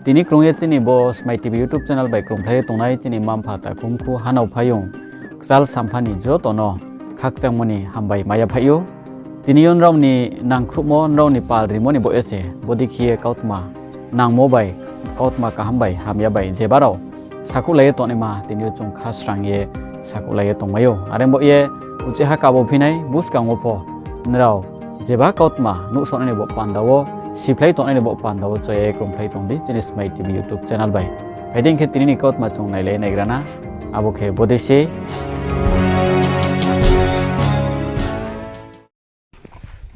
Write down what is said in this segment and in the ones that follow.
tini krungye chini bo Smai Tv YouTube channel bai krungplai tongnai chini mampa ta kumkhu hanau phayung ksal samphani jo tono khakchangmoni hambai maya phayo tini yon rauni nangkhrumo rauni pal rimoni bo ese bodikhie kautma nangmo bai kautma ka hambai hamya bai jebarau sakhouhmo tonema tini chung khasrangye sakhouhmo tongmayo arembo ye ucheha kabo phinai buskangmo pho nrau jeba kautma nu sonani bo pandawo siplai tonani bo pandawo choye krumplai tongdi chini Smai TV YouTube channel bai haiding khe tini kautma chung nailai naigrana abo khe bodese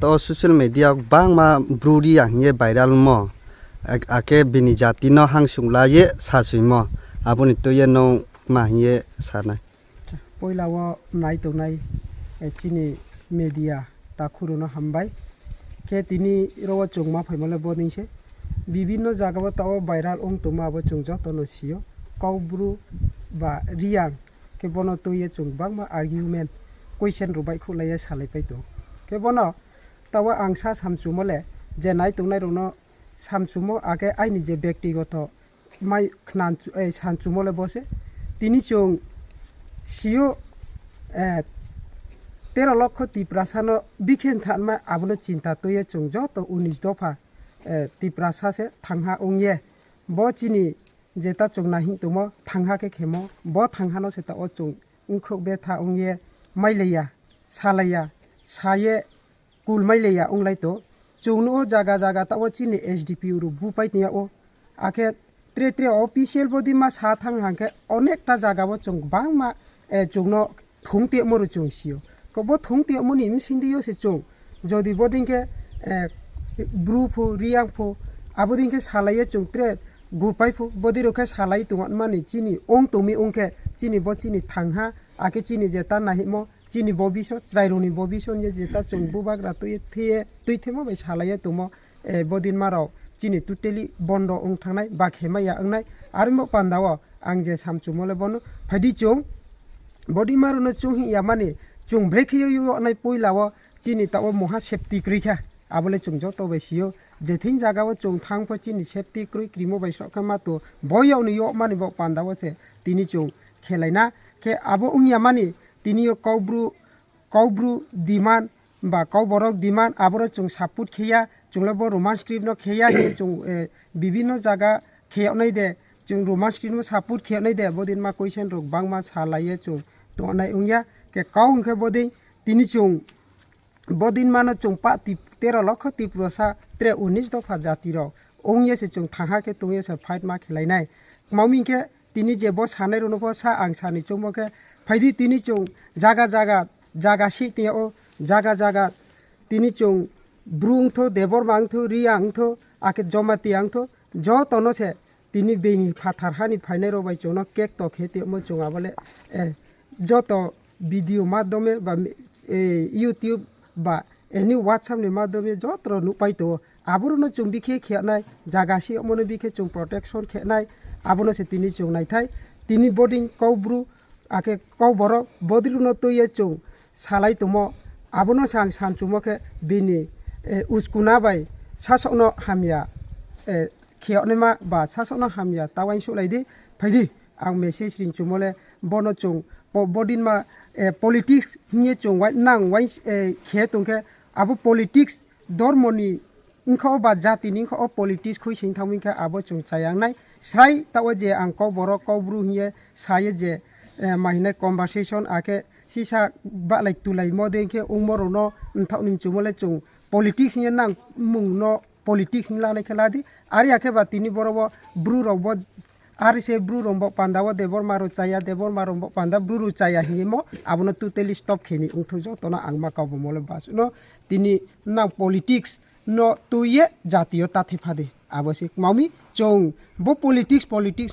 to social media bangma bruri yang ye viral mo akhe bini jati no hangsungla ye sasuimo aboni to ye no ma ye sanai poilawo nai to nai chini media ta khuruno hambai ke tini rowa chungma phaimale boding se bibinno jagao taw viral ong toma bo chungjo tono sio kaubru ba riang ke bono to ye chung bangma argument question rubai khulaya salai pai to ke bono tawa angsa samsumole je nai tungnai rono samsumo age aini je ব্যক্তিগত mai khnan samsumole bose tini chung sio 13 লক্ষ তিপ্রাসানো বিখেন থানমা আবনো চিন্তা তয়ে chung যত 19 দফা তিপ্রাসাসে থাংহা ওংয়ে ব চিনি যেটা chung নাহি তুমো থাংহা কে খেমো ব থাংহানো সেটা ও chung উংখ্রক বেথা ওংয়ে মাইলেয়া সালাইয়া সায়ে কুল মাইলেয়া ওংলাইতো chung ও জাগা জাগা তাও চিনি এসডিপি রু বুপাইতিয়া ও আকে ত্রে ত্রে অফিসিয়াল বডি মা সা থাংহাকে অনেকটা জাগাবো chung বাংমা chung no thungte moru chung sio ko bo thungte moni msindi se chung jodi bodingke bru pho riang pho abodingke salaye chung tre gupai pho bodi rokhe salai tungan mani chini ong tumi ongke chini bo chini thangha ake chini jeta nahi mo chini bobiso traironi bobison je jeta chung bubagra to the tuithemo bai salaye tumo bodin marau chini totally bondo ong thangnai ba khemaya angnai armo pandawo ang je samchumole bono phadi chung body maruno chung ya mani chung break yo nai poilawo chini tawo moha safety krikha abole chung jo to besio jething jagawo chung thang pho chini safety kri krimo bai sokama to boyo ni yo mani bo pandawo se tini chung khelaina ke abo ungya mani tini yo kaubru diman ba kauborok diman aboro chung saput khiya chunglo bo romance script no khiya he chung bibino jaga khiya nai de chung romance script no saput khiya nai de bodin ma question rok bangma salaye chung to nai ungya ke kaung ke boding tini chung bodin mano chung pa 13 লক্ষ তিপ্রসা 19 দফা জাতি র ongye se chung thangha ke tungye se fight ma khelainai maumi ke tini je bo sanai rono bo sa ang sani chungmo ke phaidi tini chung jaga si te o jaga tini chung brung tho Debbarma tho riang tho ake jomati ang tho jo tono se tini beni phathar hani phainai ro bai chono kek to khete mo chung abole joto video মাধ্যমে বা YouTube বা any WhatsApp নি মাধ্যমে যত্র নুপাইতো আবরনো চুং বিখে খেনাই জাগাসি অমনে বিখে চুং protection খেনাই আবনো সে তিনি চুং নাইথাই তিনি বডিং কৌব্রু আকে কৌবর বদিরুনো তইয়ে চুং সালাই তুমো আবনো সাং সানচুমকে বিনি উস্কুনা বাই সাসনো হামিয়া খেয়নেমা বা সাসনো হামিয়া তাওয়াই সুলাইদি ফাইদি আং মেসেজ রিং চুমলে বনো চুং bodin ma politics nye chung wai nang wai khe tungke abo politics dormoni ingkho ba jati ning kho politics khui sing thangmin kha abo chung chayang nai srai tawa je ang ko borok ko bru nye saye je mahine conversation ake sisa ba lai tulai modeng khe ungmoro no thaunim chumole chung politics nye nang mung no politics la nai kheladi ari ake ba tini borobo bru robo ari se bru rombo pandawo Debbarma ro chaya Debbarma rombo panda bru ru chaya himo abono totally stop kheni ungthujo tona angma kabo mole basuno tini na politics no tuye jatiyo tathifade abosik maumi chong bo politics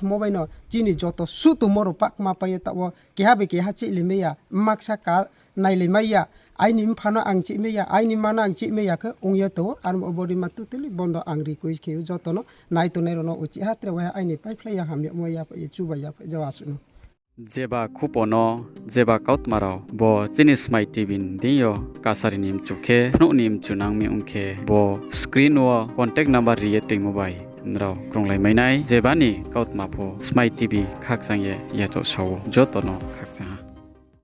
mobai no chini joto sutu moro pakma paye tawo kehabe keha chi limeya maksa ka naile maya aini mphano angchi meya aini mana angchi meya ke ungye to ar body ma totally bondo angri kois kheu jotono nai to nerono uchi hatre wa aini pai flaya hamya moya pa chuba ya jawasuno jeba khupono jeba kautmaro bo chini Smai TV diyo kasari nim chukhe phnu nim chunang mi ungkhe bo screen wo contact number riye tei mobile nrao kronglai mainai jebani kaut mapo Smai TV khaksang ye yato sawo jotono khaksang